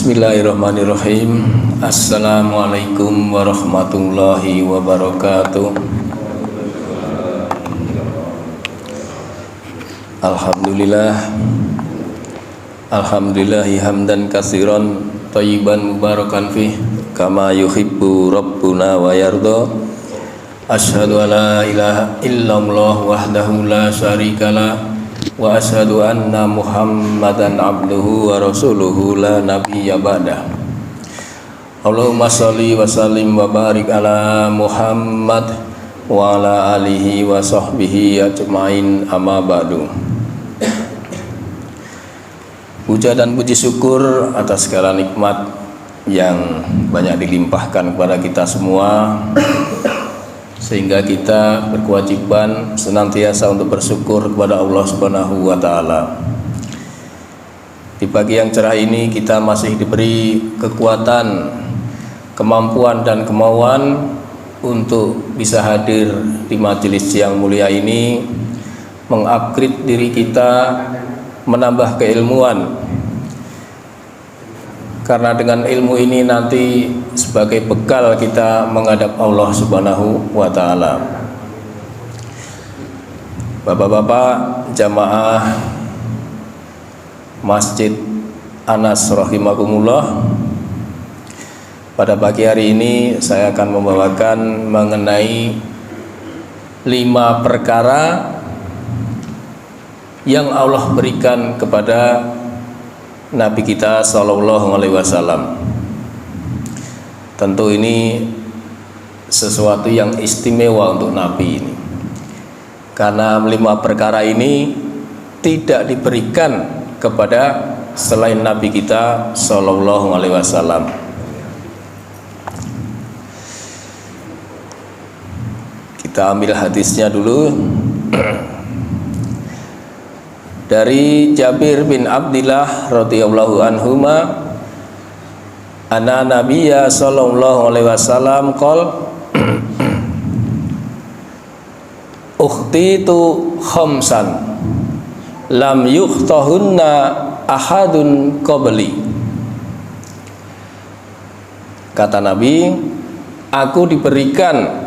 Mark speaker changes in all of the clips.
Speaker 1: Bismillahirrahmanirrahim. Assalamualaikum warahmatullahi wabarakatuh. Alhamdulillahi hamdan katsiran thayyiban mubarakan fih kama yuhibbu rabbuna wa yarda. Asyhadu an la ilaha illallah wahdahu la syarikalah wa asyhadu anna Muhammadan abduhu wa rasuluhu la nabiyya ba'dah. Allahumma sholli wa sallim wa barik ala Muhammad wa ala alihi wa sahbihi ajmain, amma ba'du. Puja dan puji syukur atas segala nikmat yang banyak dilimpahkan kepada kita semua, sehingga kita berkewajiban senantiasa untuk bersyukur kepada Allah Subhanahu wa taala. Di pagi yang cerah ini kita masih diberi kekuatan, kemampuan dan kemauan untuk bisa hadir di majelis yang mulia ini, mengupgrade diri kita, menambah keilmuan. Karena dengan ilmu ini nanti sebagai bekal kita menghadap Allah Subhanahu wa taala. Bapak-bapak jamaah Masjid Anas rahimakumullah, pada pagi hari ini saya akan membawakan mengenai 5 perkara yang Allah berikan kepada Nabi kita Sallallahu Alaihi Wasallam. Tentu ini sesuatu yang istimewa untuk Nabi ini, karena 5 perkara ini tidak diberikan kepada selain Nabi kita Sallallahu Alaihi Wasallam. Kita ambil hadisnya dulu. Dari Jabir bin Abdillah radhiyallahu anhuma, anna nabiyya sallallahu alaihi wasallam qol ukhtitu khamsan lam yukhtahunna ahadun qabli. Kata Nabi, aku diberikan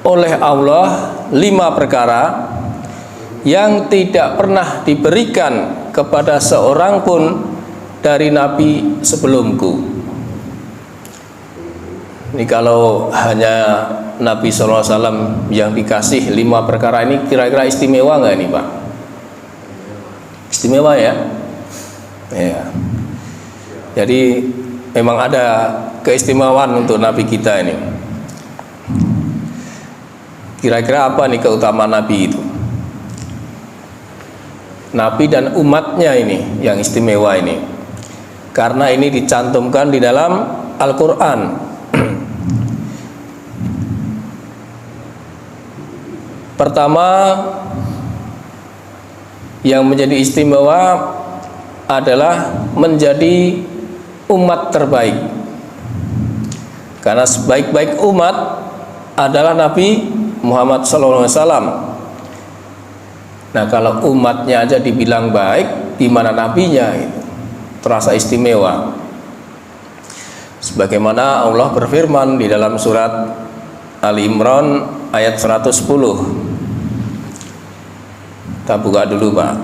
Speaker 1: oleh Allah 5 perkara yang tidak pernah diberikan kepada seorang pun dari Nabi sebelumku. Ini kalau hanya Nabi SAW yang dikasih 5 perkara ini, kira-kira istimewa nggak ini Pak? Istimewa ya? Ya. Jadi memang ada keistimewaan untuk Nabi kita ini. Kira-kira apa nih keutamaan Nabi itu? Nabi dan umatnya ini yang istimewa ini, karena ini dicantumkan di dalam Al-Quran. Pertama yang menjadi istimewa adalah menjadi umat terbaik, karena sebaik-baik umat adalah Nabi Muhammad SAW. Nah, kalau umatnya aja dibilang baik, di mana nabinya itu terasa istimewa. Sebagaimana Allah berfirman di dalam surat Ali Imran ayat 110. Kita buka dulu, Pak.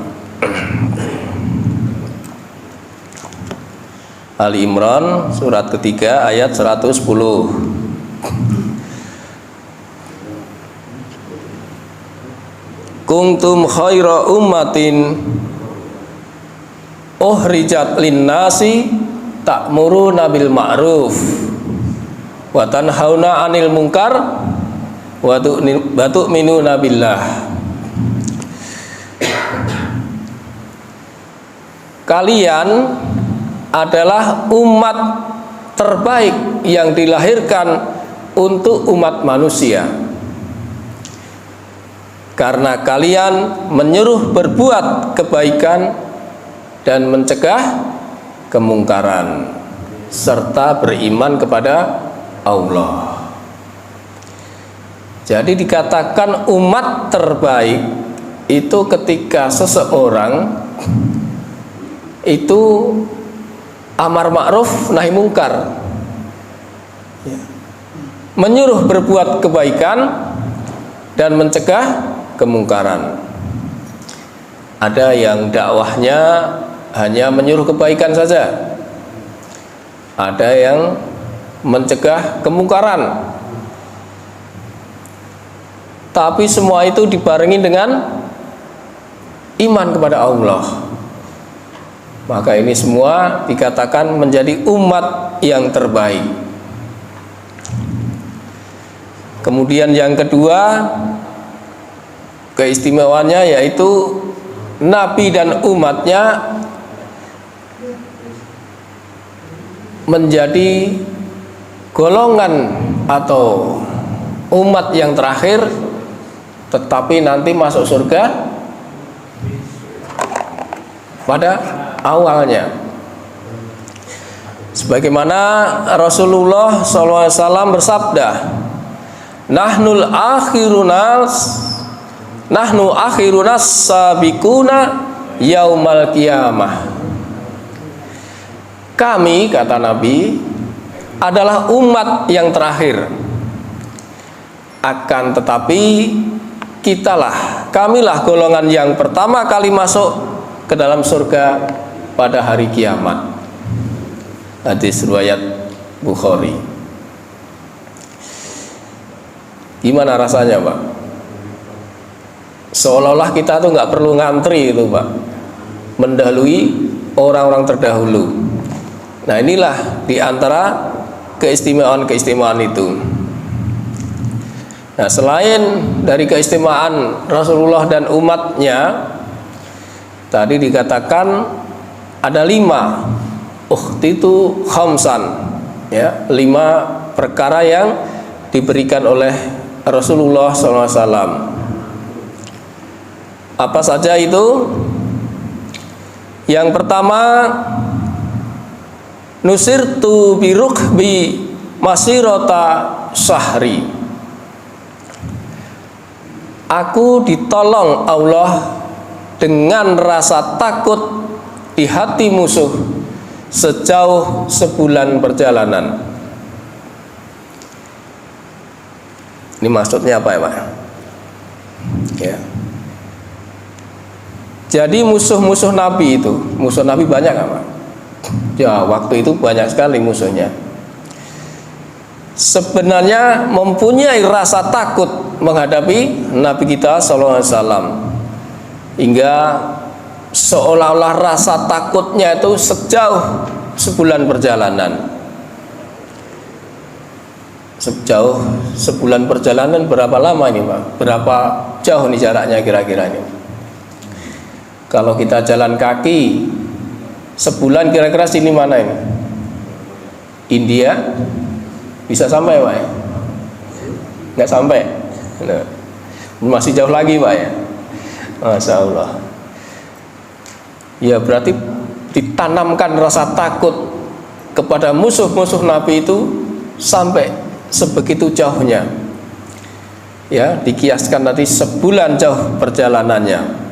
Speaker 1: Ali Imran surat ketiga ayat 110. Kuntum khaira ummatin uhrijat linnasi ta'muruna bil ma'ruf wa tanhauna 'anil munkar wa tu'minuna billah. Kalian adalah umat terbaik yang dilahirkan untuk umat manusia, karena kalian menyuruh berbuat kebaikan dan mencegah kemungkaran, serta beriman kepada Allah. Jadi dikatakan umat terbaik itu ketika seseorang itu amar ma'ruf nahi mungkar, ya. Menyuruh berbuat kebaikan dan mencegah kemungkaran. Ada yang dakwahnya hanya menyuruh kebaikan saja, ada yang mencegah kemungkaran, tapi semua itu dibarengi dengan iman kepada Allah. Maka ini semua dikatakan menjadi umat yang terbaik. Kemudian yang kedua, keistimewaannya yaitu Nabi dan umatnya menjadi golongan atau umat yang terakhir, tetapi nanti masuk surga pada awalnya. Sebagaimana Rasulullah SAW bersabda, Nahnu akhirunas sabiquna yaumal qiyamah. Kami, kata Nabi, adalah umat yang terakhir. Akan tetapi kamilah golongan yang pertama kali masuk ke dalam surga pada hari kiamat. Hadis riwayat Bukhari. Gimana rasanya, Pak? Seolah-olah kita tuh nggak perlu ngantri itu, Pak, mendahului orang-orang terdahulu. Nah, inilah diantara keistimewaan itu. Nah, selain dari keistimewaan Rasulullah dan umatnya, tadi dikatakan ada 5 ukhtitu khamsan, ya, 5 perkara yang diberikan oleh Rasulullah SAW. Apa saja itu? Yang pertama, nusirtu birukbi masirota syahri. Aku ditolong Allah dengan rasa takut di hati musuh sejauh sebulan perjalanan. Ini maksudnya apa ya, Pak? Ya. Jadi musuh-musuh Nabi itu, musuh Nabi banyak apa? Ya, waktu itu banyak sekali musuhnya. Sebenarnya mempunyai rasa takut menghadapi Nabi kita SAW, hingga seolah-olah rasa takutnya itu sejauh sebulan perjalanan. Sejauh sebulan perjalanan berapa lama ini, Pak? Berapa jauh nih jaraknya kira-kira ini? Kalau kita jalan kaki sebulan kira-kira sini mana ini? India bisa sampai, Pak ya? Nggak sampai? Nah, masih jauh lagi, Pak ya? Masya Allah. Ya, berarti ditanamkan rasa takut kepada musuh-musuh Nabi itu sampai sebegitu jauhnya. Ya, dikiaskan nanti sebulan jauh perjalanannya.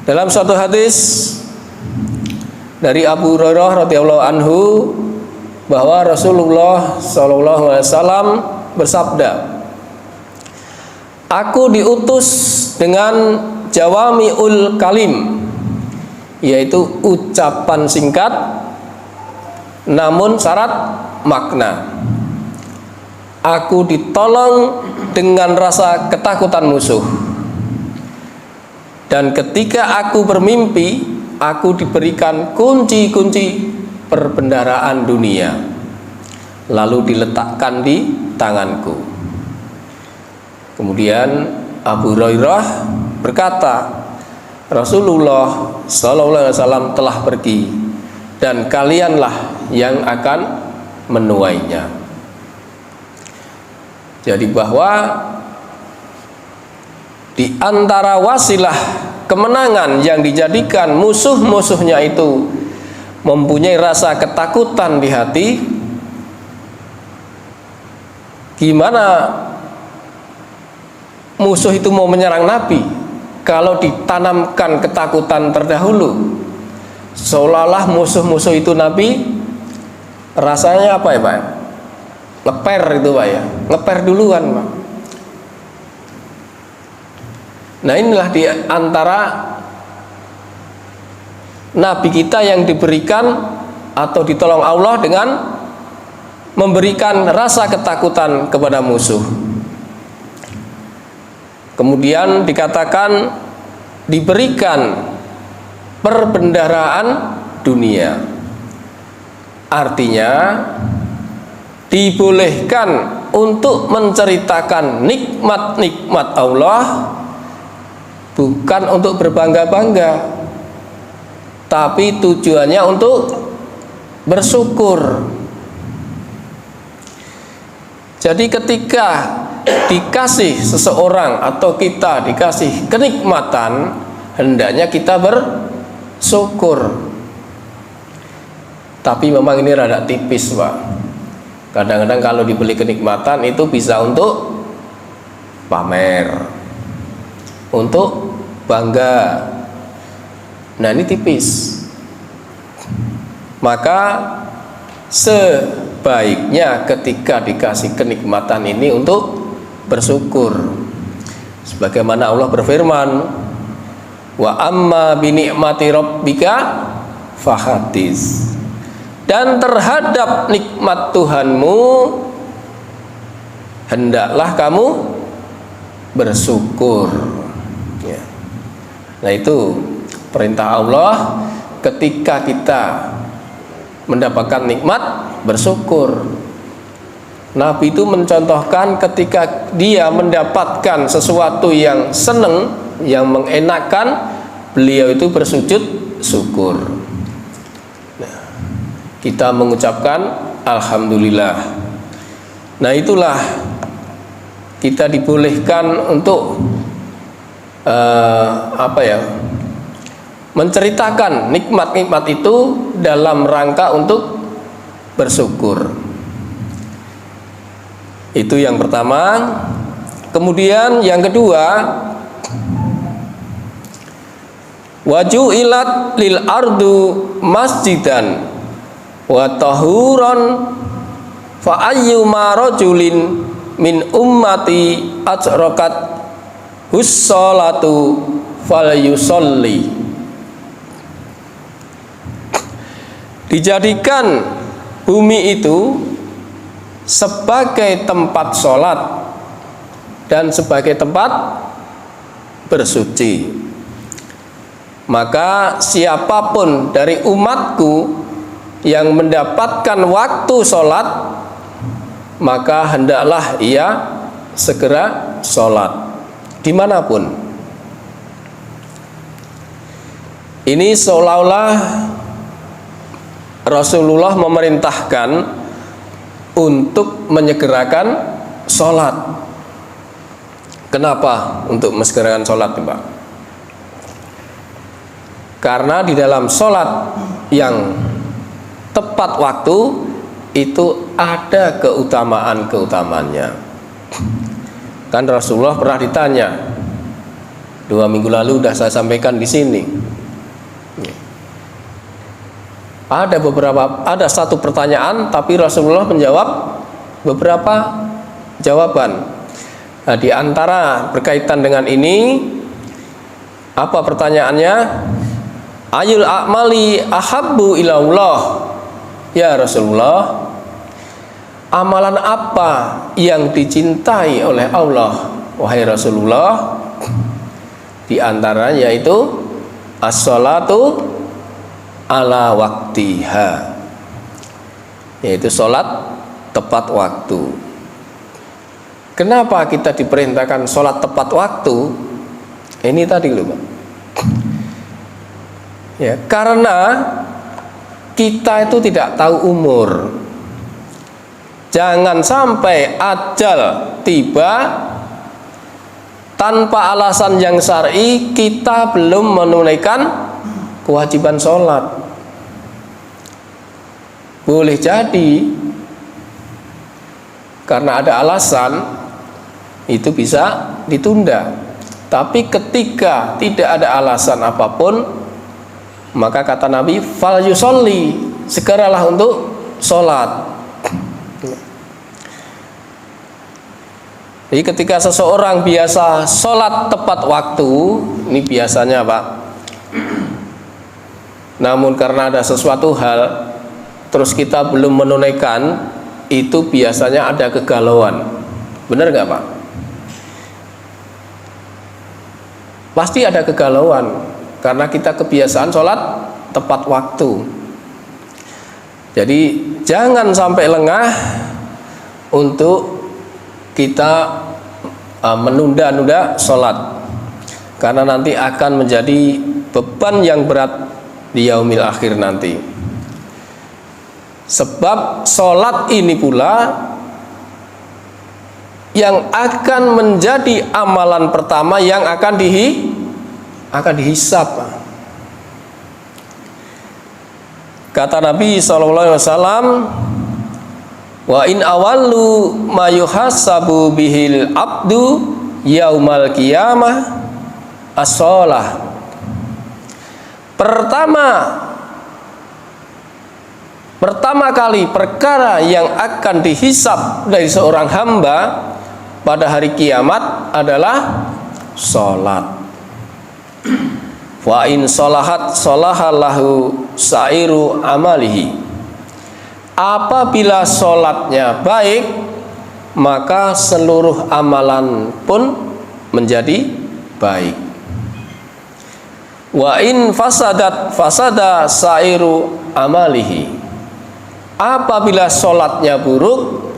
Speaker 1: Dalam suatu hadis dari Abu Hurairah radhiyallahu anhu bahwa Rasulullah SAW bersabda, aku diutus dengan jawami'ul kalim, yaitu ucapan singkat namun syarat makna. Aku ditolong dengan rasa ketakutan musuh, dan ketika aku bermimpi, aku diberikan kunci-kunci perbendaharaan dunia, lalu diletakkan di tanganku. Kemudian Abu Hurairah berkata, Rasulullah SAW telah pergi, dan kalianlah yang akan menuainya. Jadi bahwa di antara wasilah kemenangan yang dijadikan musuh-musuhnya itu mempunyai rasa ketakutan di hati, gimana musuh itu mau menyerang Nabi kalau ditanamkan ketakutan terdahulu? seolah-olah musuh-musuh itu Nabi rasanya apa ya Pak? Ngeper itu Pak ya, ngeper duluan Pak. Nah inilah di antara Nabi kita yang diberikan atau ditolong Allah dengan memberikan rasa ketakutan kepada musuh. Kemudian dikatakan diberikan perbendaharaan dunia. Artinya dibolehkan untuk menceritakan nikmat-nikmat Allah, bukan untuk berbangga-bangga, tapi tujuannya untuk bersyukur. Jadi ketika dikasih seseorang atau kita dikasih kenikmatan, hendaknya kita bersyukur. Tapi memang ini rada tipis Pak. Kadang-kadang kalau dibeli kenikmatan itu bisa untuk pamer, untuk bangga. Nah ini tipis. Maka sebaiknya ketika dikasih kenikmatan ini untuk bersyukur. Sebagaimana Allah berfirman, wa amma bi ni'mati rabbika fahadits. Dan terhadap nikmat Tuhanmu hendaklah kamu bersyukur ya. Nah itu perintah Allah ketika kita mendapatkan nikmat bersyukur. Nabi itu mencontohkan ketika dia mendapatkan sesuatu yang seneng, yang mengenakan, beliau itu bersujud syukur. Nah, kita mengucapkan alhamdulillah. Nah itulah kita dibolehkan untuk menceritakan nikmat-nikmat itu dalam rangka untuk bersyukur. Itu yang pertama. Kemudian yang kedua, waju'ilat lil ardu masjidan wa tahuran fa ayyuma rajulin min ummati ajrakat hussalatu falyusalli. Dijadikan bumi itu sebagai tempat sholat dan sebagai tempat bersuci. Maka siapapun dari umatku yang mendapatkan waktu sholat, maka hendaklah ia segera sholat dimanapun. Ini seolah-olah Rasulullah memerintahkan untuk menyegerakan sholat. Kenapa untuk menyegerakan sholat, Pak? Karena di dalam sholat yang tepat waktu itu ada keutamaan-keutamaannya. Kan Rasulullah pernah ditanya, 2 minggu lalu sudah saya sampaikan di sini. Ada satu pertanyaan, tapi Rasulullah menjawab beberapa jawaban. Nah, di antara berkaitan dengan ini, apa pertanyaannya? Ayul a'mali ahabbu ilallah. Ya Rasulullah, amalan apa yang dicintai oleh Allah? Wahai Rasulullah, di antaranya yaitu as-sholatu ala waktiha, yaitu sholat tepat waktu. Kenapa kita diperintahkan sholat tepat waktu? Ini tadi loh, Pak. Ya, karena kita itu tidak tahu umur. Jangan sampai ajal tiba tanpa alasan yang syar'i kita belum menunaikan kewajiban sholat. Boleh jadi karena ada alasan itu bisa ditunda. Tapi ketika tidak ada alasan apapun, Maka kata Nabi, fal yusolli, segeralah untuk sholat. Jadi ketika seseorang biasa sholat tepat waktu, ini biasanya Pak, namun karena ada sesuatu hal terus kita belum menunaikan, itu biasanya ada kegalauan. Benar nggak Pak? Pasti ada kegalauan karena kita kebiasaan sholat tepat waktu. Jadi jangan sampai lengah untuk kita menunda-nunda sholat, karena nanti akan menjadi beban yang berat di yaumil akhir nanti. Sebab sholat ini pula yang akan menjadi amalan pertama yang akan dihisab. Kata Nabi SAW, wa in awallu ma yuhasabu bihil abdu yaumal qiyamah as-shalah. Pertama kali perkara yang akan dihisab dari seorang hamba pada hari kiamat adalah sholat. Wa in sholahat sholahallahu sa'iru amalihi. Apabila sholatnya baik, maka seluruh amalan pun menjadi baik. Wa in fasadat fasada sa'iru amalihi. Apabila sholatnya buruk,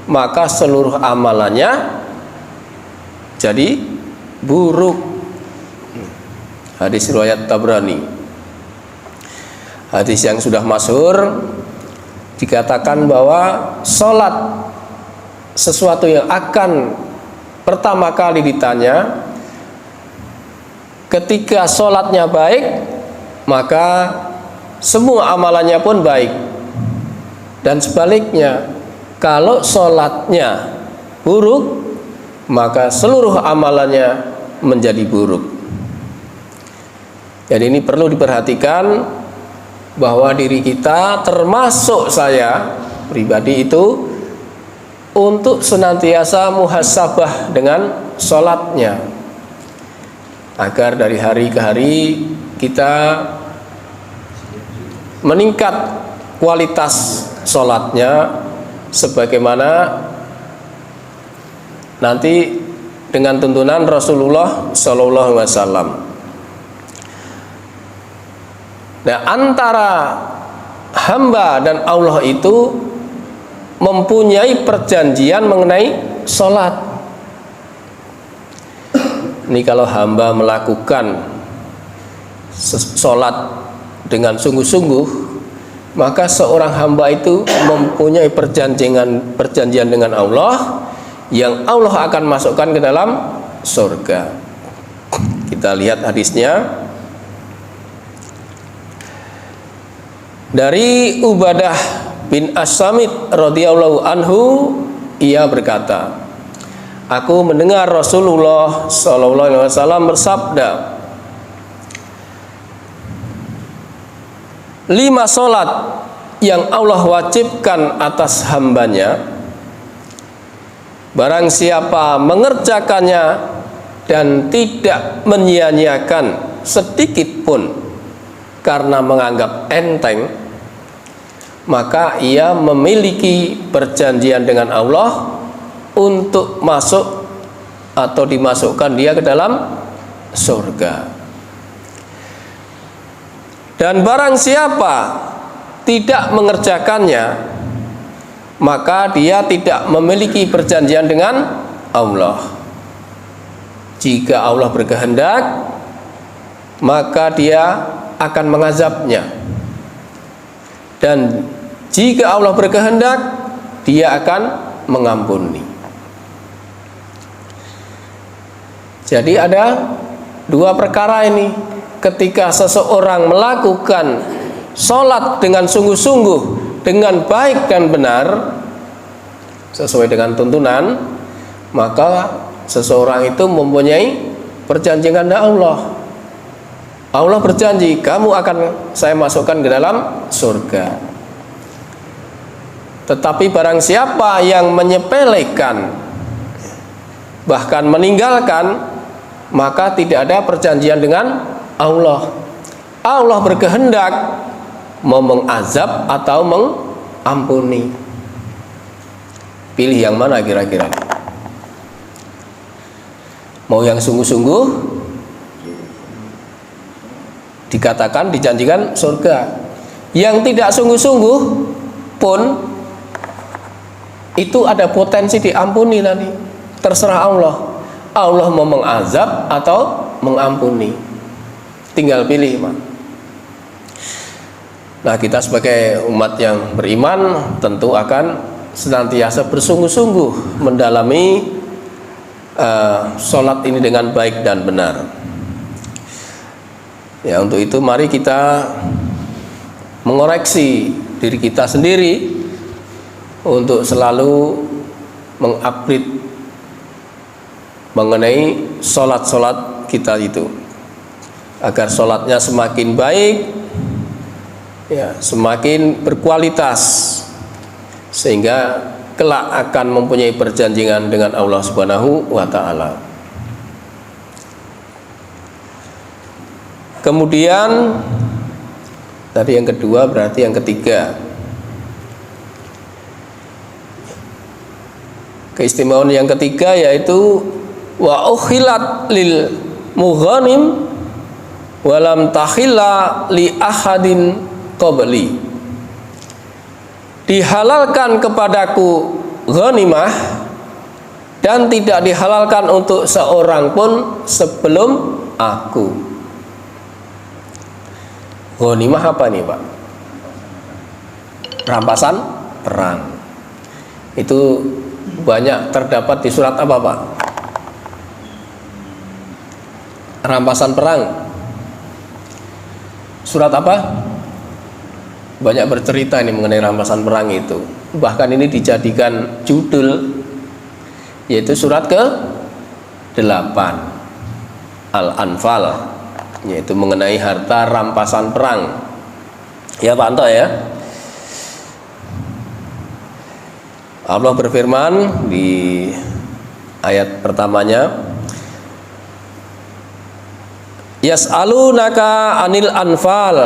Speaker 1: maka seluruh amalannya jadi buruk. Hadis riwayat Tabrani. Hadis yang sudah masyhur, dikatakan bahwa sholat sesuatu yang akan pertama kali ditanya. Ketika sholatnya baik, maka semua amalannya pun baik. Dan sebaliknya, kalau sholatnya buruk, maka seluruh amalannya menjadi buruk. Jadi ini perlu diperhatikan, bahwa diri kita, termasuk saya pribadi itu, untuk senantiasa muhasabah dengan sholatnya, agar dari hari ke hari kita meningkat kualitas sholatnya, sebagaimana nanti dengan tuntunan Rasulullah SAW. Nah, antara hamba dan Allah itu mempunyai perjanjian mengenai sholat. Ini kalau hamba melakukan sholat dengan sungguh-sungguh, maka seorang hamba itu mempunyai perjanjian dengan Allah, yang Allah akan masukkan ke dalam surga. Kita lihat hadisnya. Dari Ubadah bin As-Samit radhiyallahu anhu, ia berkata, aku mendengar Rasulullah sallallahu alaihi wasallam bersabda, 5 sholat yang Allah wajibkan atas hambanya, barang siapa mengerjakannya dan tidak menyia-nyiakan sedikit pun karena menganggap enteng, maka ia memiliki perjanjian dengan Allah untuk masuk atau dimasukkan dia ke dalam surga. Dan barang siapa tidak mengerjakannya, maka dia tidak memiliki perjanjian dengan Allah. Jika Allah berkehendak, maka dia akan mengazabnya. Dan jika Allah berkehendak, dia akan mengampuni. Jadi ada 2 perkara ini. Ketika seseorang melakukan sholat dengan sungguh-sungguh, dengan baik dan benar, sesuai dengan tuntunan, maka seseorang itu mempunyai perjanjian dengan Allah. Allah berjanji, kamu akan saya masukkan ke dalam surga. Tetapi barang siapa yang menyepelekan, bahkan meninggalkan, maka tidak ada perjanjian dengan Allah. Allah berkehendak mau mengazab atau mengampuni. Pilih yang mana kira-kira? Mau yang sungguh-sungguh dikatakan dijanjikan surga, yang tidak sungguh-sungguh pun itu ada potensi diampuni nanti. Terserah Allah. Allah mau mengazab atau mengampuni. Tinggal pilih, Pak. Nah, kita sebagai umat yang beriman tentu akan senantiasa bersungguh-sungguh mendalami sholat ini dengan baik dan benar. Ya, untuk itu mari kita mengoreksi diri kita sendiri untuk selalu mengupgrade mengenai sholat-sholat kita itu, agar sholatnya semakin baik, ya, semakin berkualitas, sehingga kelak akan mempunyai perjanjian dengan Allah Subhanahu wa Ta'ala. Kemudian tadi yang kedua, berarti yang ketiga, keistimewaan yang ketiga yaitu wa ukhilat lil mughanim walam takhilla li ahadin qabli. Dihalalkan kepadaku ghanimah dan tidak dihalalkan untuk seorang pun sebelum aku. Ghanimah apa nih, Pak? Rampasan perang. Itu banyak terdapat di surat apa, Pak? Rampasan perang. Surat apa? Banyak bercerita ini mengenai rampasan perang itu. Bahkan ini dijadikan judul, yaitu surat ke-8 Al-Anfal, yaitu mengenai harta rampasan perang. Ya, Pak Anto ya. Allah berfirman di ayat pertamanya, yas'alunaka anil anfal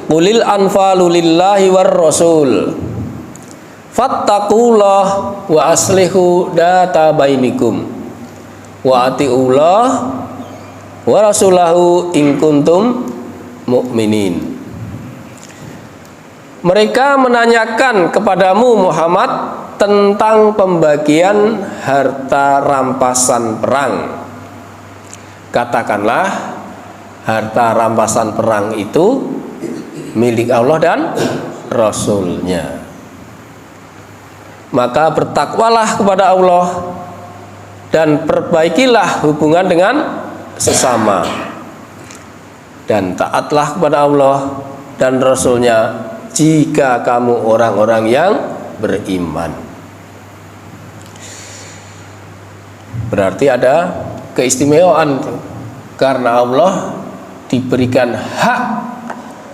Speaker 1: qulil anfalu lillahi war rasul fattaqullah wa aslihu data bainikum wa atiullah wa rasulahu in kuntum mu'minin. Mereka menanyakan kepadamu Muhammad tentang pembagian harta rampasan perang. Katakanlah, harta rampasan perang itu milik Allah dan Rasul-Nya. Maka bertakwalah kepada Allah dan perbaikilah hubungan dengan sesama, dan taatlah kepada Allah dan Rasul-Nya jika kamu orang-orang yang beriman. Berarti ada keistimewaan itu, karena Allah diberikan hak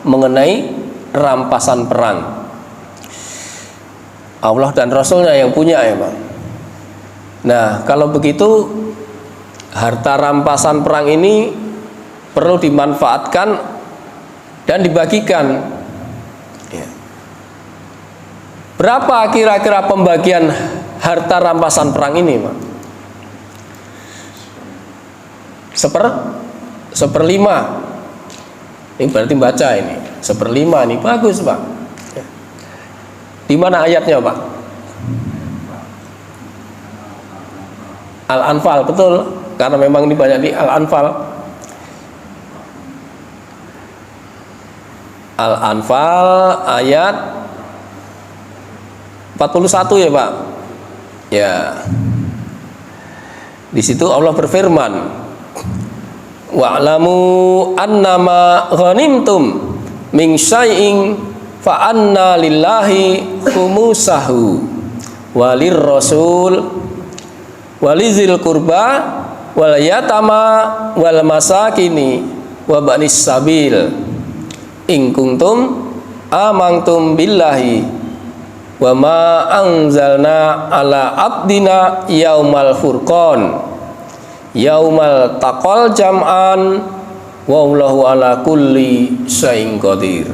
Speaker 1: mengenai rampasan perang. Allah dan Rasul-Nya yang punya, ya Pak. Nah, kalau begitu harta rampasan perang ini perlu dimanfaatkan dan dibagikan. Ya. Berapa kira-kira pembagian harta rampasan perang ini, Pak? Seperlima. Ini berarti baca ini. Seperlima ini bagus, Pak. Ya. Di mana ayatnya, Pak? Al-Anfal, betul. Karena memang ini banyak di Al-Anfal. Al-Anfal ayat 41 ya, Pak. Ya. Di situ Allah berfirman, wa'lamu annama ghanimtum min syai'in fa anna lillahi khumusahu walir rasul walizil qurba wal yatama wal masakini wa banis sabil in kuntum amantum billahi wa ma anzalna ala abdina yaumal furqan yaumal taqal jam'an wallahu ala kulli syai'in qadir.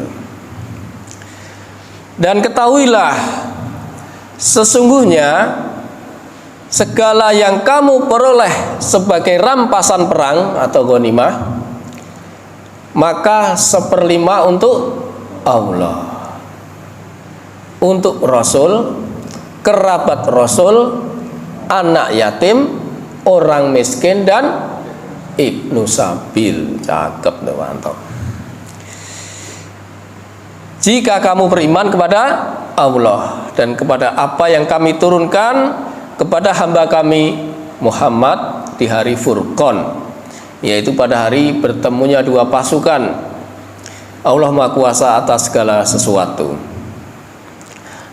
Speaker 1: Dan ketahuilah sesungguhnya segala yang kamu peroleh sebagai rampasan perang atau ghanimah, maka 1/5 untuk Allah, untuk Rasul, kerabat Rasul, anak yatim, orang miskin, dan ibnu sabil. Cakep tuh, mantap. Jika kamu beriman kepada Allah dan kepada apa yang kami turunkan kepada hamba kami Muhammad di hari Furqan, yaitu pada hari bertemunya dua pasukan. Allah Maha Kuasa atas segala sesuatu.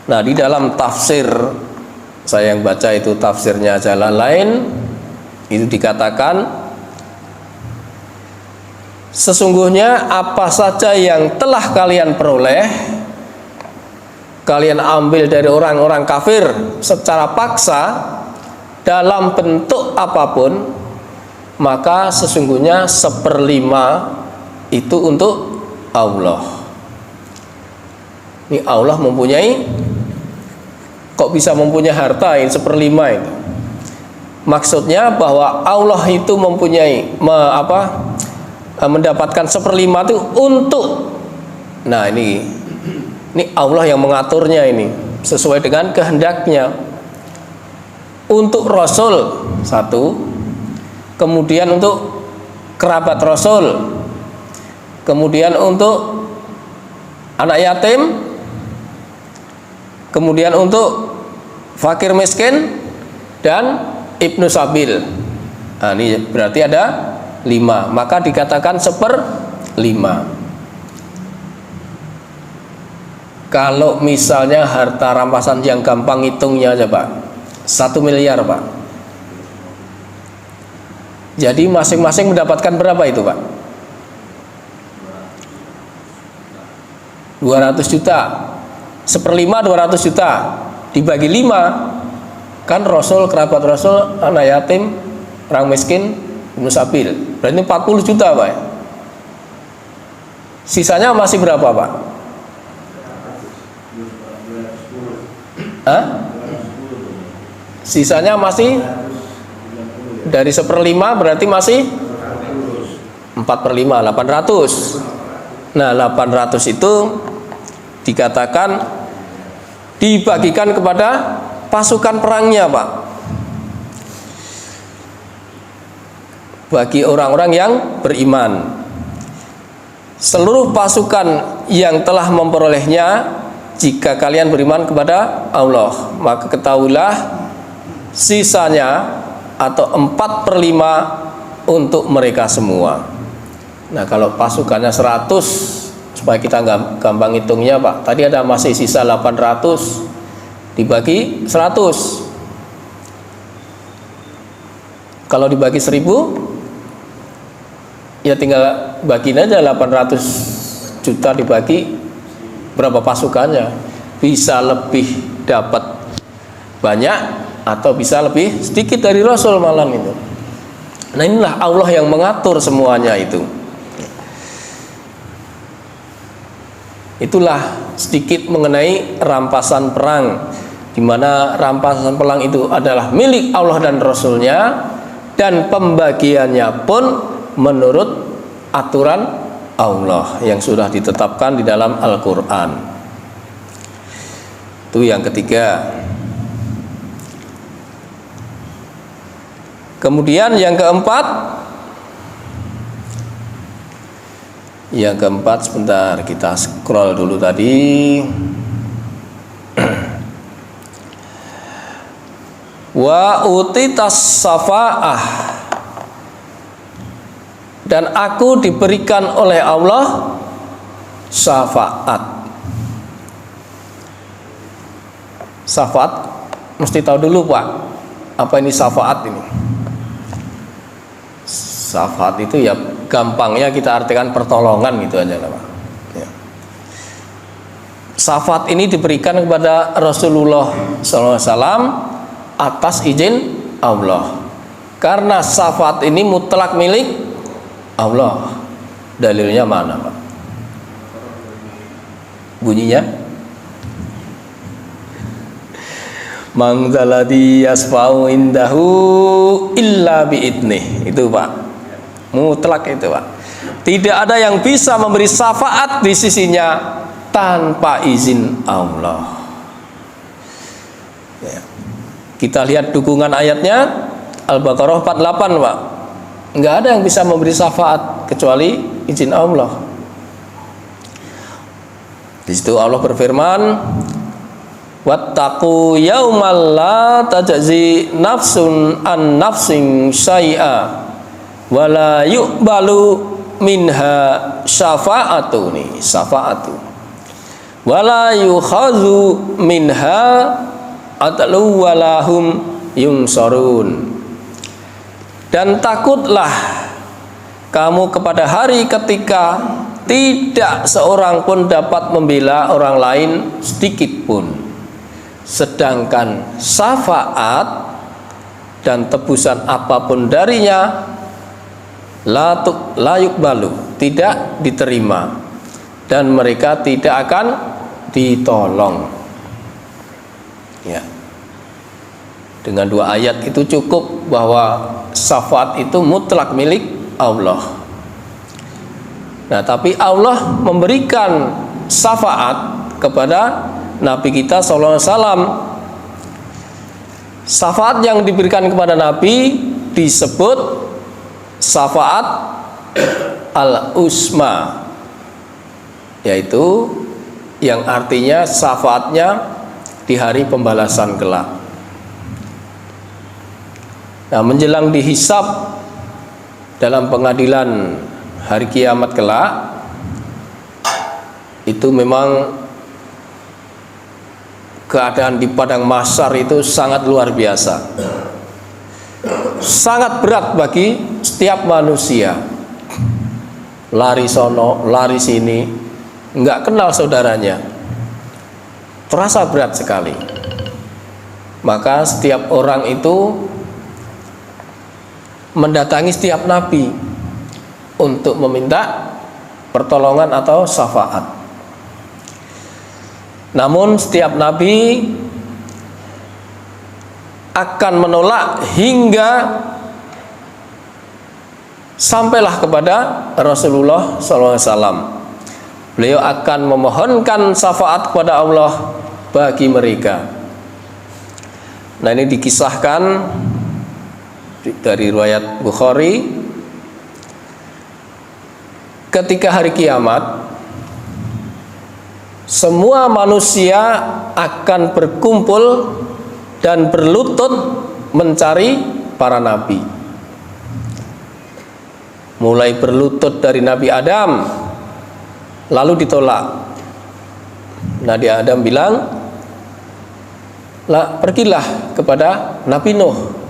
Speaker 1: Nah, di dalam tafsir saya yang baca itu tafsirnya Jalalain, itu dikatakan sesungguhnya apa saja yang telah kalian peroleh, kalian ambil dari orang-orang kafir secara paksa dalam bentuk apapun, maka sesungguhnya 1/5 itu untuk Allah. Ini Allah mempunyai, kok bisa mempunyai harta ini 1/5 itu? Maksudnya bahwa Allah itu mempunyai mendapatkan 1/5 itu untuk, nah ini Allah yang mengaturnya, ini sesuai dengan kehendaknya. Untuk Rasul 1, kemudian untuk kerabat Rasul, kemudian untuk anak yatim, kemudian untuk fakir miskin, dan ibnu sabil. Nah, ini berarti ada 5, maka dikatakan 1/5. Kalau misalnya harta rampasan yang gampang hitungnya aja Pak, 1 miliar Pak. Jadi masing-masing mendapatkan berapa itu Pak? 200 juta. 1/5 200 juta dibagi 5, kan Rasul, kerabat Rasul, anak yatim, orang miskin, ibnu sabil, berarti 40 juta Pak. Sisanya masih berapa Pak? Hah? Sisanya masih dari 1/5, berarti masih 4/5, 800. Nah, 800 itu dikatakan dibagikan kepada pasukan perangnya Pak, bagi orang-orang yang beriman. Seluruh pasukan yang telah memperolehnya, jika kalian beriman kepada Allah, maka ketahuilah sisanya atau 4/5 untuk mereka semua. Nah, kalau pasukannya 100, supaya kita gampang hitungnya Pak, tadi ada masih sisa 800 dibagi 100. Kalau dibagi 1000, ya tinggal bagiin aja 800 juta dibagi berapa pasukannya, bisa lebih dapat banyak atau bisa lebih sedikit dari Rasul malam itu. Nah, inilah Allah yang mengatur semuanya itu. Itulah sedikit mengenai rampasan perang, di mana rampasan perang itu adalah milik Allah dan Rasulnya, dan pembagiannya pun menurut aturan Allah yang sudah ditetapkan di dalam Al-Quran. Itu yang ketiga. Kemudian yang keempat, sebentar kita scroll dulu tadi. Wa utitas safa'ah, dan aku diberikan oleh Allah syafaat. Syafaat mesti tahu dulu Pak, apa ini syafaat ini? Syafaat itu ya gampangnya kita artikan pertolongan gitu aja lah, Pak. Ya. Syafaat ini diberikan kepada Rasulullah SAW atas izin Allah. Karena syafaat ini mutlak milik Allah. Dalilnya mana, Pak? Bunyinya? Mangzaladi yasfa'u indahu illa bi'idnih. Itu, Pak. Mutlak itu, Pak. Tidak ada yang bisa memberi syafaat di sisinya tanpa izin Allah. Ya. Kita lihat dukungan ayatnya Al-Baqarah 48, Pak. Enggak ada yang bisa memberi syafaat kecuali izin Allah. Di situ Allah berfirman, wattaqu yaumal la tajzi nafsun an nafsin syai'a wala yuqbalu minha syafa'atun wala yukhazu minha atlu walahum yungsarun. Dan takutlah kamu kepada hari ketika tidak seorang pun dapat membela orang lain sedikit pun, sedangkan syafaat dan tebusan apapun darinya la yuqbalu, tidak diterima, dan mereka tidak akan ditolong. Ya. Dengan dua ayat itu cukup bahwa syafaat itu mutlak milik Allah. Nah, tapi Allah memberikan syafaat kepada Nabi kita sallallahu alaihi wasallam. Syafaat yang diberikan kepada Nabi disebut syafaat al-usma, yaitu yang artinya syafaatnya di hari pembalasan kelak. Nah, menjelang dihisab dalam pengadilan hari kiamat kelak, itu memang keadaan di padang mahsyar itu sangat luar biasa, sangat berat bagi setiap manusia. Lari sono, lari sini, nggak kenal saudaranya, terasa berat sekali. Maka setiap orang itu mendatangi setiap nabi untuk meminta pertolongan atau syafaat. Namun setiap nabi akan menolak hingga sampailah kepada Rasulullah SAW. Beliau akan memohonkan syafaat kepada Allah bagi mereka. Nah, ini dikisahkan dari riwayat Bukhari, ketika hari kiamat semua manusia akan berkumpul dan berlutut mencari para nabi. Mulai berlutut dari Nabi Adam, lalu ditolak. Nabi Adam bilang, pergilah kepada Nabi Nuh.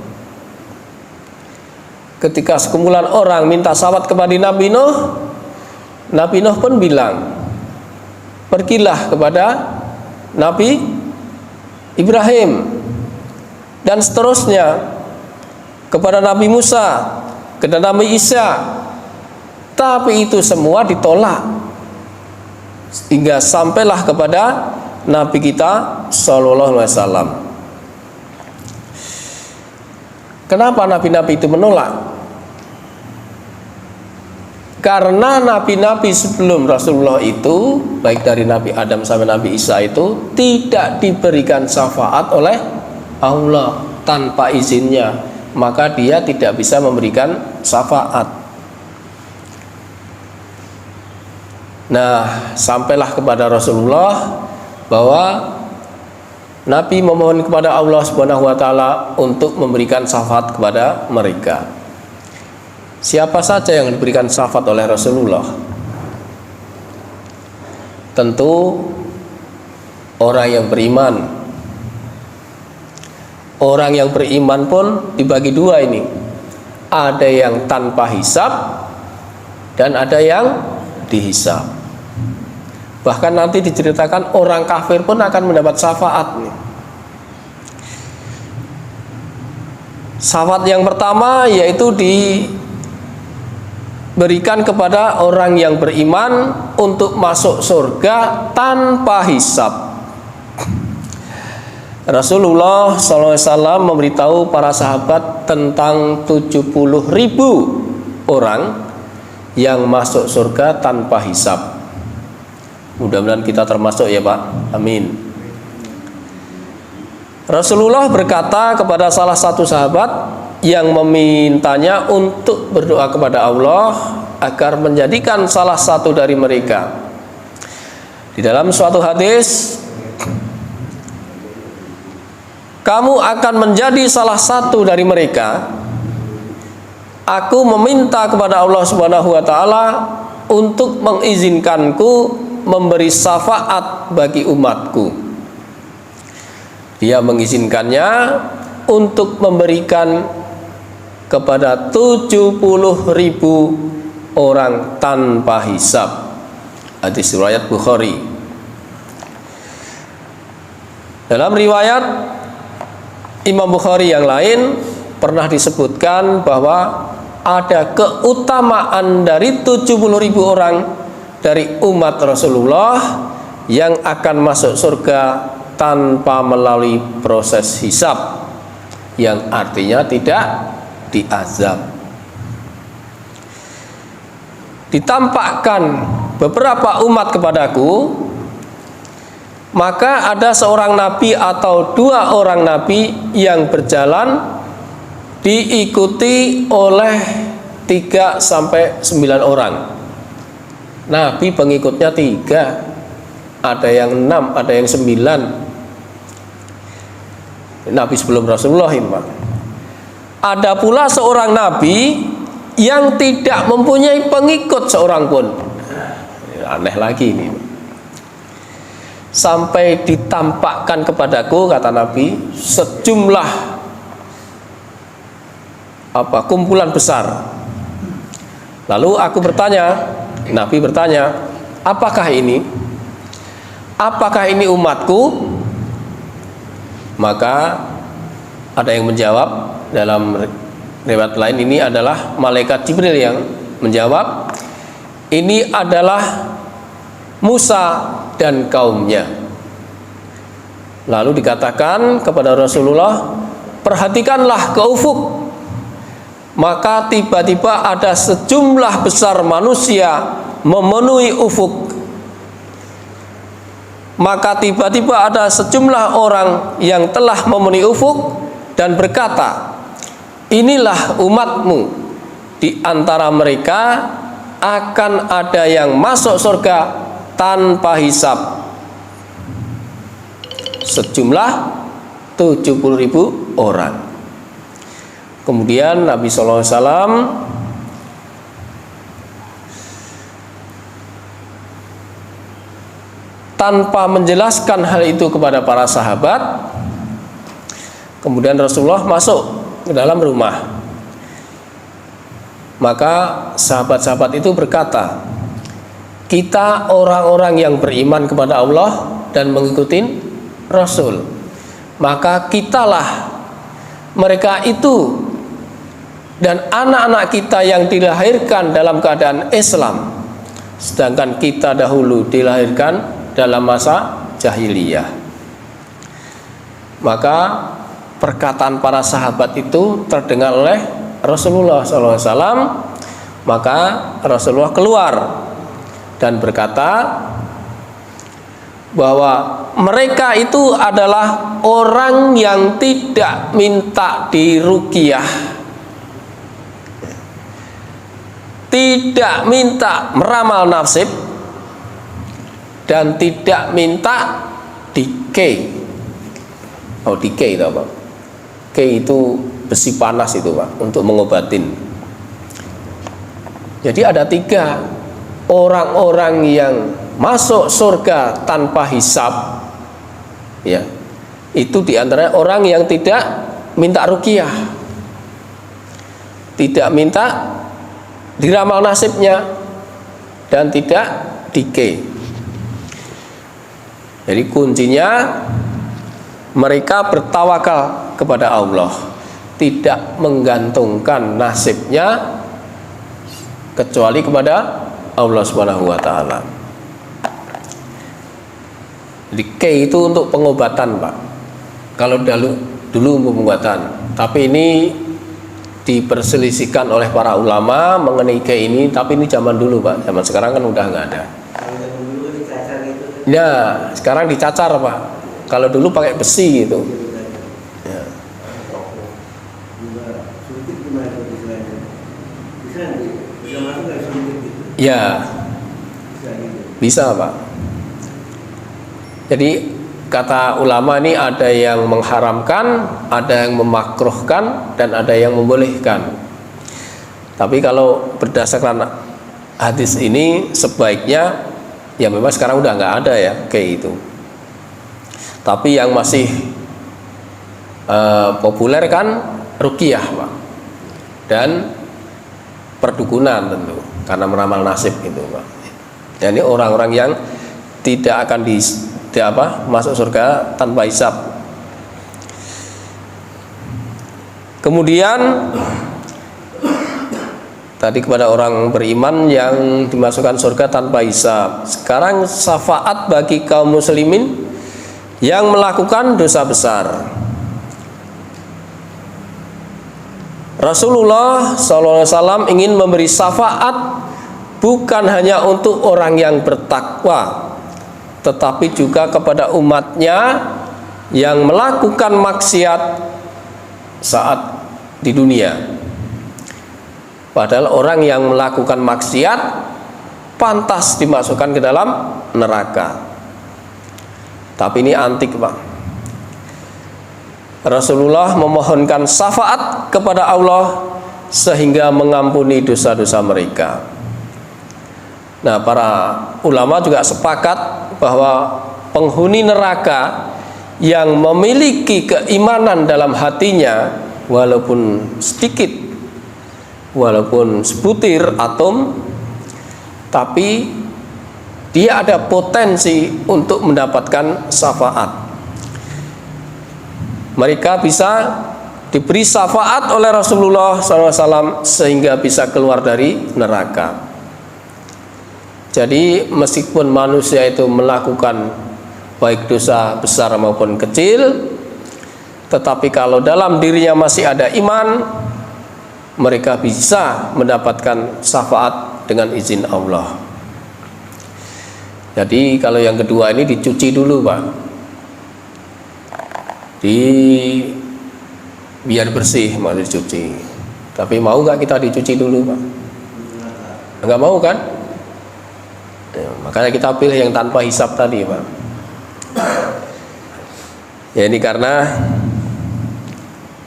Speaker 1: Ketika sekumpulan orang minta syafaat kepada Nabi Nuh pun bilang, pergilah kepada Nabi Ibrahim, dan seterusnya, kepada Nabi Musa, kepada Nabi Isa. Tapi itu semua ditolak hingga sampailah kepada Nabi kita sallallahu alaihi wasallam. Kenapa nabi-nabi itu menolak? Karena nabi-nabi sebelum Rasulullah itu, baik dari Nabi Adam sampai Nabi Isa itu, tidak diberikan syafaat oleh Allah tanpa izinnya, maka dia tidak bisa memberikan syafaat. Nah, sampailah kepada Rasulullah bahwa Nabi memohon kepada Allah Subhanahu wa taala untuk memberikan syafaat kepada mereka. Siapa saja yang diberikan syafaat oleh Rasulullah? Tentu orang yang beriman. Orang yang beriman pun dibagi dua ini.
Speaker 2: ada yang tanpa hisab dan ada yang dihisab. Bahkan nanti diceritakan orang kafir pun akan mendapat syafaat. Syafaat yang pertama yaitu diberikan kepada orang yang beriman untuk masuk surga tanpa hisab. Rasulullah SAW memberitahu para sahabat tentang 70.000 orang yang masuk surga tanpa hisab. Mudah-mudahan kita termasuk ya Pak. Amin. Rasulullah berkata kepada salah satu sahabat yang memintanya untuk berdoa kepada Allah agar menjadikan salah satu dari mereka. Di dalam suatu hadis, kamu akan menjadi salah satu dari mereka. Aku meminta kepada Allah Subhanahu wa taala untuk mengizinkanku memberi syafaat bagi umatku. Dia mengizinkannya untuk memberikan kepada 70.000 orang tanpa hisab. Hadis riwayat Bukhari. Dalam riwayat Imam Bukhari yang lain pernah disebutkan bahwa ada keutamaan dari 70.000 orang dari umat Rasulullah yang akan masuk surga tanpa melalui proses hisab, yang artinya tidak diazab. Ditampakkan beberapa umat kepadaku, maka ada seorang nabi atau dua orang nabi yang berjalan diikuti oleh 3 sampai 9 orang. Nabi pengikutnya 3, ada yang 6, ada yang 9. Nabi sebelum Rasulullah ini, Pak. Ada pula seorang nabi yang tidak mempunyai pengikut seorang pun. Aneh lagi ini. Sampai ditampakkan kepadaku, kata Nabi, sejumlah kumpulan besar. Lalu aku bertanya, Nabi bertanya, apakah ini? Apakah ini umatku? Maka ada yang menjawab, dalam riwayat lain ini adalah malaikat Jibril yang menjawab, ini adalah Musa dan kaumnya. Lalu dikatakan kepada Rasulullah, perhatikanlah ke ufuk. Maka tiba-tiba ada sejumlah besar manusia memenuhi ufuk. Maka tiba-tiba ada sejumlah orang yang telah memenuhi ufuk dan berkata, inilah umatmu. Di antara mereka akan ada yang masuk surga tanpa hisab. Sejumlah 70.000 orang. Kemudian Nabi SAW tanpa menjelaskan hal itu kepada para sahabat, kemudian Rasulullah masuk ke dalam rumah. Maka sahabat-sahabat itu berkata, kita orang-orang yang beriman kepada Allah dan mengikuti Rasul, maka kitalah mereka itu dan anak-anak kita yang dilahirkan dalam keadaan Islam, sedangkan kita dahulu dilahirkan dalam masa jahiliyah. Maka perkataan para sahabat itu terdengar oleh Rasulullah SAW. Maka Rasulullah keluar dan berkata bahwa mereka itu adalah orang yang tidak minta diruqyah, tidak minta meramal nasib, dan tidak minta dikei. Oh, dikei itu apa? Kei itu besi panas itu, Pak, untuk mengobatin. Jadi ada 3 orang-orang yang masuk surga tanpa hisab, ya, itu diantara orang yang tidak minta ruqyah. tidak minta diramal nasibnya, dan tidak dike. Jadi kuncinya mereka bertawakal kepada Allah, tidak menggantungkan nasibnya kecuali kepada Allah Subhanahu wa taala. Jadi ke itu untuk pengobatan, Pak. Kalau dulu pengobatan, tapi ini diperselisihkan oleh para ulama mengenai ke ini, tapi ini zaman dulu, Pak. Zaman sekarang kan udah nggak ada. Ya, sekarang dicacar, Pak. Kalau dulu pakai besi gitu. Ya. Ya, bisa, Pak. Jadi kata ulama ini ada yang mengharamkan, ada yang memakruhkan, dan ada yang membolehkan. Tapi kalau berdasarkan hadis ini sebaiknya ya memang sekarang udah nggak ada ya kayak itu. Tapi yang masih populer kan ruqyah, Pak, dan perdukunan tentu karena meramal nasib gitu, Pak. Jadi orang-orang yang tidak akan masuk surga tanpa hisab. Kemudian tadi kepada orang beriman yang dimasukkan surga tanpa hisab. Sekarang syafaat bagi kaum muslimin yang melakukan dosa besar. Rasulullah SAW ingin memberi syafaat bukan hanya untuk orang yang bertakwa, tetapi juga kepada umatnya yang melakukan maksiat saat di dunia. Padahal orang yang melakukan maksiat pantas dimasukkan ke dalam neraka. Tapi ini antik, Pak. Rasulullah memohonkan syafaat kepada Allah sehingga mengampuni dosa-dosa mereka. Nah, para ulama juga sepakat bahwa penghuni neraka yang memiliki keimanan dalam hatinya walaupun sedikit, walaupun sebutir atom, tapi dia ada potensi untuk mendapatkan syafaat. Mereka bisa diberi syafaat oleh Rasulullah SAW sehingga bisa keluar dari neraka. Jadi meskipun manusia itu melakukan baik dosa besar maupun kecil, tetapi kalau dalam dirinya masih ada iman, mereka bisa mendapatkan syafaat dengan izin Allah. Jadi kalau yang kedua ini dicuci dulu, Pak. Biar bersih mau dicuci. Tapi mau nggak kita dicuci dulu, Pak? Nggak mau kan? Ya, makanya kita pilih yang tanpa hisab tadi, Pak. Ya, ini karena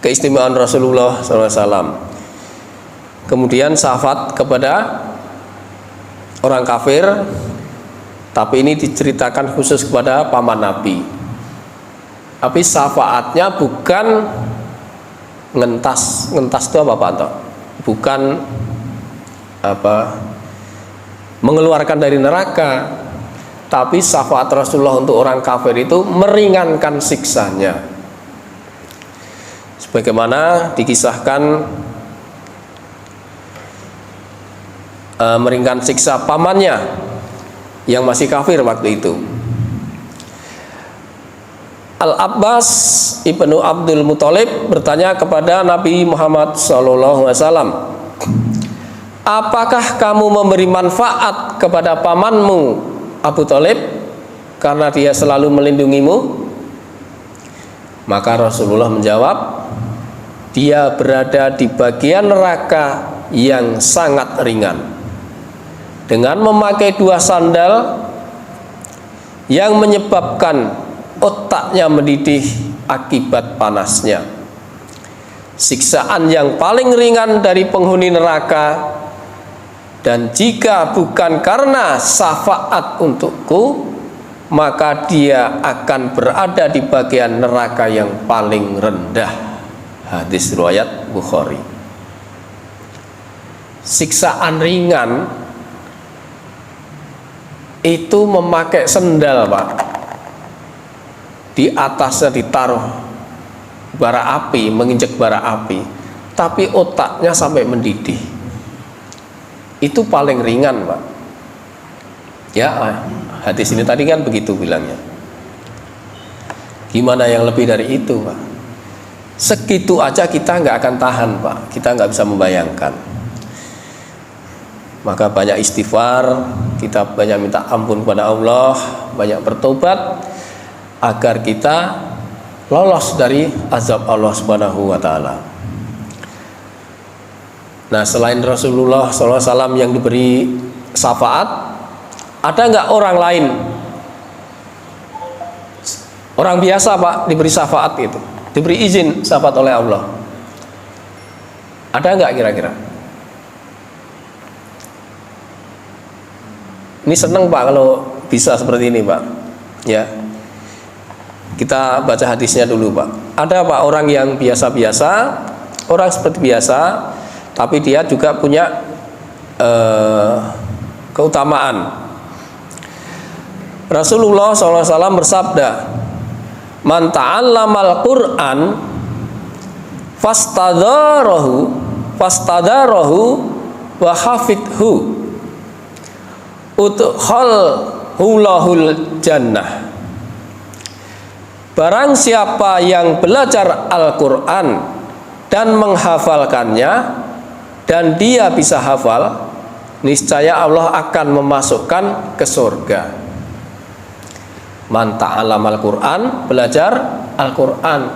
Speaker 2: keistimewaan Rasulullah SAW. Kemudian syafaat kepada orang kafir, tapi ini diceritakan khusus kepada paman Nabi. Tapi syafaatnya bukan ngentas itu apa, Pak Anto? Bukan mengeluarkan dari neraka, tapi syafaat Rasulullah untuk orang kafir itu meringankan siksanya, sebagaimana dikisahkan meringankan siksa pamannya yang masih kafir waktu itu. Al-Abbas ibnu Abdul Muthalib bertanya kepada Nabi Muhammad SAW, apakah kamu memberi manfaat kepada pamanmu Abu Thalib karena dia selalu melindungimu? Maka Rasulullah menjawab, dia berada di bagian neraka yang sangat ringan dengan memakai 2 sandal yang menyebabkan otaknya mendidih akibat panasnya. Siksaan yang paling ringan dari penghuni neraka, dan jika bukan karena syafaat untukku, maka dia akan berada di bagian neraka yang paling rendah. Hadis riwayat Bukhari. siksaan ringan itu memakai sendal, Pak. Di atasnya ditaruh bara api, menginjak bara api, tapi otaknya sampai mendidih. Itu paling ringan, Pak. Ya, hadis ini tadi kan begitu bilangnya. Gimana yang lebih dari itu, Pak? Segitu aja kita nggak akan tahan, Pak. Kita nggak bisa membayangkan. Maka banyak istighfar, kita banyak minta ampun kepada Allah, banyak bertobat agar kita lolos dari azab Allah Subhanahu wa taala. Nah, selain Rasulullah SAW yang diberi syafaat, ada nggak orang lain? Orang biasa, Pak, diberi syafaat itu, diberi izin syafaat oleh Allah. Ada nggak kira-kira? Ini seneng, Pak, kalau bisa seperti ini, Pak. Ya, kita baca hadisnya dulu, Pak. Ada, Pak, orang yang biasa-biasa, orang seperti biasa, tapi dia juga punya keutamaan. Rasulullah SAW bersabda, "Man ta'allamal Qur'an fastadarahu wa hafidhu udkhalhulahul jannah." Barang siapa yang belajar Al-Quran dan menghafalkannya, dan dia bisa hafal, niscaya Allah akan memasukkan ke surga. Man ta'allamal Quran, belajar Al-Quran,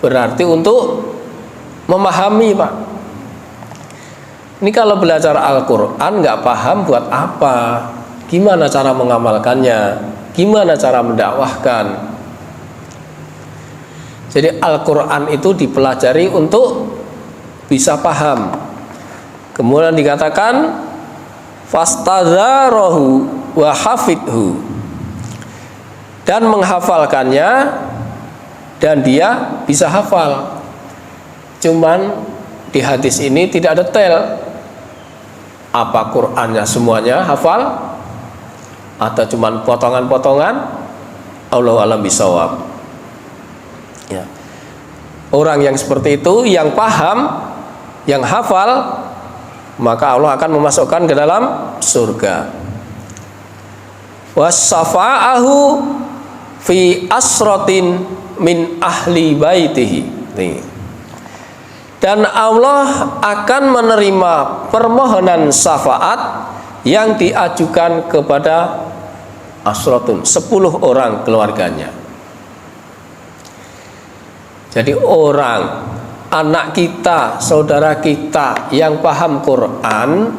Speaker 2: berarti untuk memahami, Pak. Ini kalau belajar Al-Quran nggak paham, buat apa? Gimana cara mengamalkannya? Gimana cara mendakwahkan? Jadi Al-Quran itu dipelajari untuk bisa paham. Kemudian dikatakan fastadzarahu wa hafidhu, dan menghafalkannya, dan dia bisa hafal. Cuman di hadis ini tidak detail apa Qur'annya semuanya hafal atau cuman potongan-potongan. Allahu a'lam bishawab. Ya. Orang yang seperti itu, yang paham, yang hafal, maka Allah akan memasukkan ke dalam surga. Wasafa'ahu fi asratin min ahli baitihi. Dan Allah akan menerima permohonan syafaat yang diajukan kepada asratun, 10 orang keluarganya. Jadi orang, anak kita, saudara kita yang paham Quran,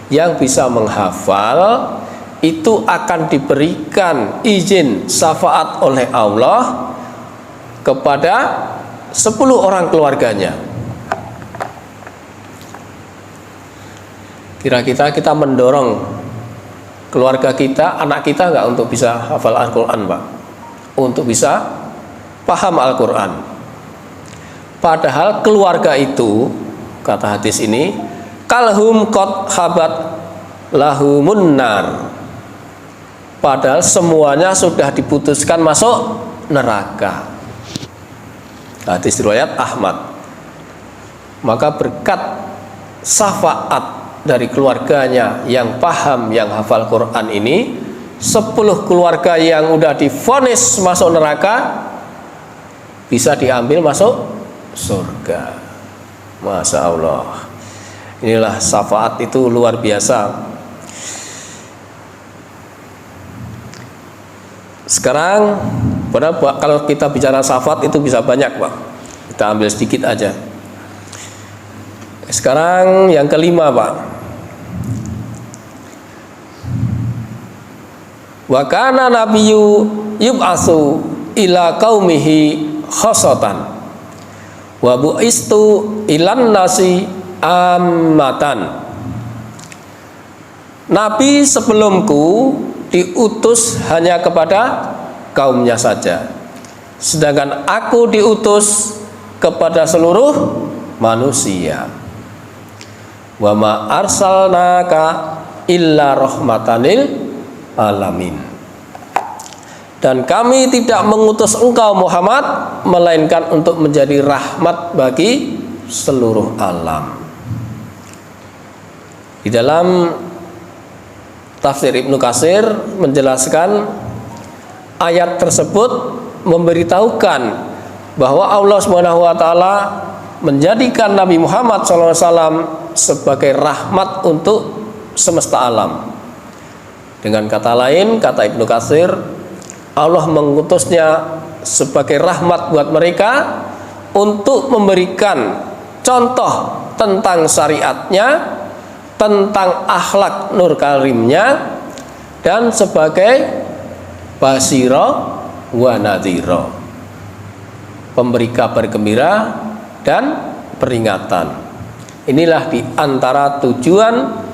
Speaker 2: yang bisa menghafal, itu akan diberikan izin syafaat oleh Allah kepada 10 orang keluarganya. Kira-kira kita mendorong keluarga kita, anak kita nggak untuk bisa hafal Al-Quran, Pak? Untuk bisa paham Al-Quran. Padahal keluarga itu, kata hadis ini, kalhum qad khabat lahumun nar. Padahal semuanya sudah diputuskan masuk neraka. Hadis riwayat Ahmad. Maka berkat syafaat dari keluarganya yang paham, yang hafal Quran ini, 10 keluarga yang udah divonis masuk neraka bisa diambil masuk surga. Masya Allah. Inilah syafaat itu luar biasa. Sekarang kalau kita bicara syafaat itu bisa banyak, Pak. Kita ambil sedikit aja. Sekarang yang kelima, Pak. Wa kana nabiyyu yub'atsu ila qaumihi khassatan wa bu'istu ilan nasi ammatan. Nabi sebelumku diutus hanya kepada kaumnya saja, sedangkan aku diutus kepada seluruh manusia. Wa ma arsalnaka illa rahmatanil alamin. Dan kami tidak mengutus engkau Muhammad melainkan untuk menjadi rahmat bagi seluruh alam. Di dalam tafsir Ibnu Katsir menjelaskan ayat tersebut memberitahukan bahwa Allah Subhanahu wa taala menjadikan Nabi Muhammad SAW sebagai rahmat untuk semesta alam. Dengan kata lain, kata Ibnu Katsir, Allah mengutusnya sebagai rahmat buat mereka untuk memberikan contoh tentang syariatnya, tentang akhlak nur karimnya, dan sebagai basira wa nadhira, pemberi kabar gembira dan peringatan. Inilah di antara tujuan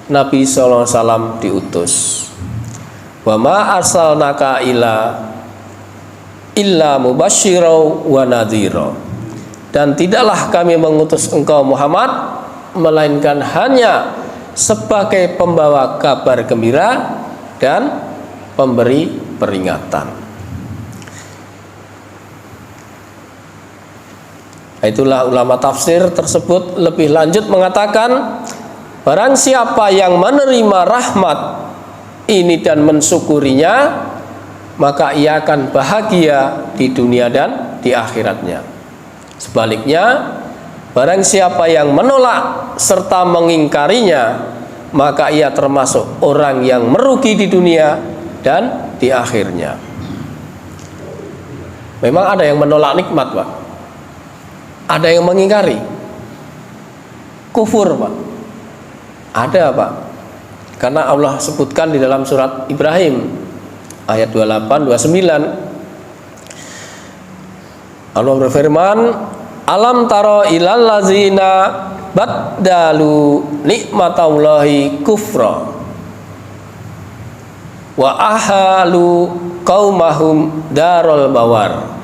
Speaker 2: Nabi SAW diutus. Wa ma arsalnaka illa mubasysyira wa nadhira. Dan tidaklah kami mengutus engkau Muhammad melainkan hanya sebagai pembawa kabar gembira dan pemberi peringatan. Itulah ulama tafsir tersebut lebih lanjut mengatakan, barang siapa yang menerima rahmat ini dan mensyukurinya, maka ia akan bahagia di dunia dan di akhiratnya. Sebaliknya, barang siapa yang menolak serta mengingkarinya, maka ia termasuk orang yang merugi di dunia dan di akhirnya. Memang ada yang menolak nikmat, Pak. Ada yang mengingkari. Kufur, Pak. Ada, Pak. Karena Allah sebutkan di dalam surat Ibrahim ayat 28 29. Allah berfirman, alam taro ilal lazina baddalu nikmatallahi kufra wa ahalu qaumahum darul bawar.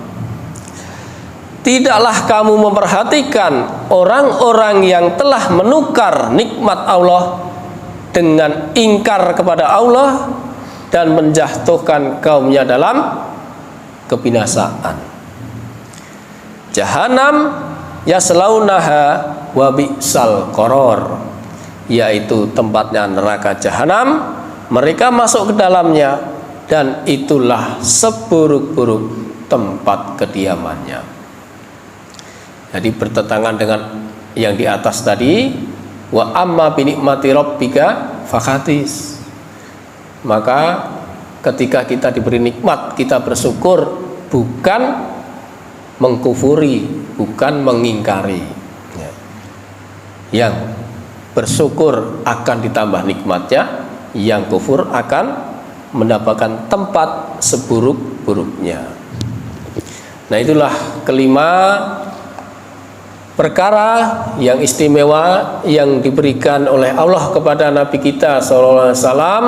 Speaker 2: Tidaklah kamu memperhatikan orang-orang yang telah menukar nikmat Allah dengan ingkar kepada Allah dan menjatuhkan kaumnya dalam kebinasaan. Jahanam yaslaunaha wa bi'sal qaror, yaitu tempatnya neraka jahanam, mereka masuk ke dalamnya dan itulah seburuk-buruk tempat kediamannya. Jadi bertentangan dengan yang di atas tadi, wa amma bi nikmati rabbika fakhatis. Maka ketika kita diberi nikmat, kita bersyukur, bukan mengkufuri, bukan mengingkari. Yang bersyukur akan ditambah nikmatnya, yang kufur akan mendapatkan tempat seburuk-buruknya. Nah, itulah kelima perkara yang istimewa yang diberikan oleh Allah kepada Nabi kita sallallahu alaihi wasallam.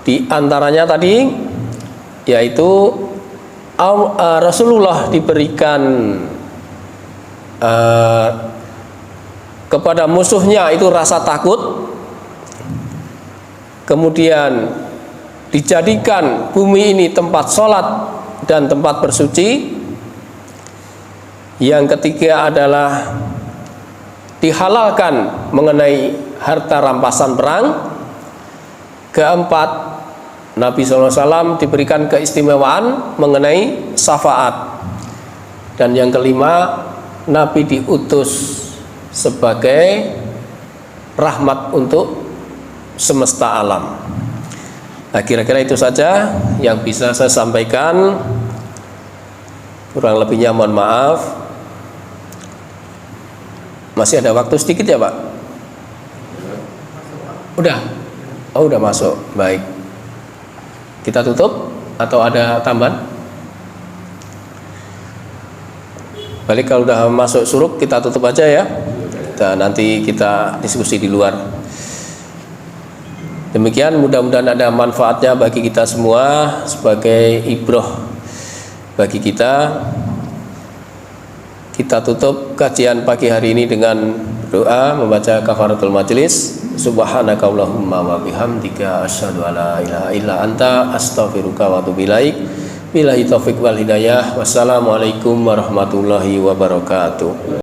Speaker 2: Di antaranya tadi yaitu Rasulullah diberikan kepada musuhnya itu rasa takut, kemudian dijadikan bumi ini tempat sholat dan tempat bersuci. Yang ketiga adalah dihalalkan mengenai harta rampasan perang. Keempat, Nabi SAW diberikan keistimewaan mengenai syafaat. Dan yang kelima, Nabi diutus sebagai rahmat untuk semesta alam. Nah, kira-kira itu saja yang bisa saya sampaikan. Kurang lebihnya mohon maaf. Masih ada waktu sedikit ya, Pak? Udah? Oh, udah masuk. Baik. Kita tutup atau ada tambahan? Balik, kalau udah masuk suruk kita tutup aja ya. Nanti kita diskusi di luar. Demikian, mudah-mudahan ada manfaatnya bagi kita semua sebagai ibrah bagi kita. Kita tutup kajian pagi hari ini dengan berdoa membaca kafaratul majelis. Subhanakallahumma wa bihamdika asyhadu an la ilaha illa anta astaghfiruka wa atubu ilaik. Billahi taufik wal hidayah. Wassalamualaikum warahmatullahi wabarakatuh.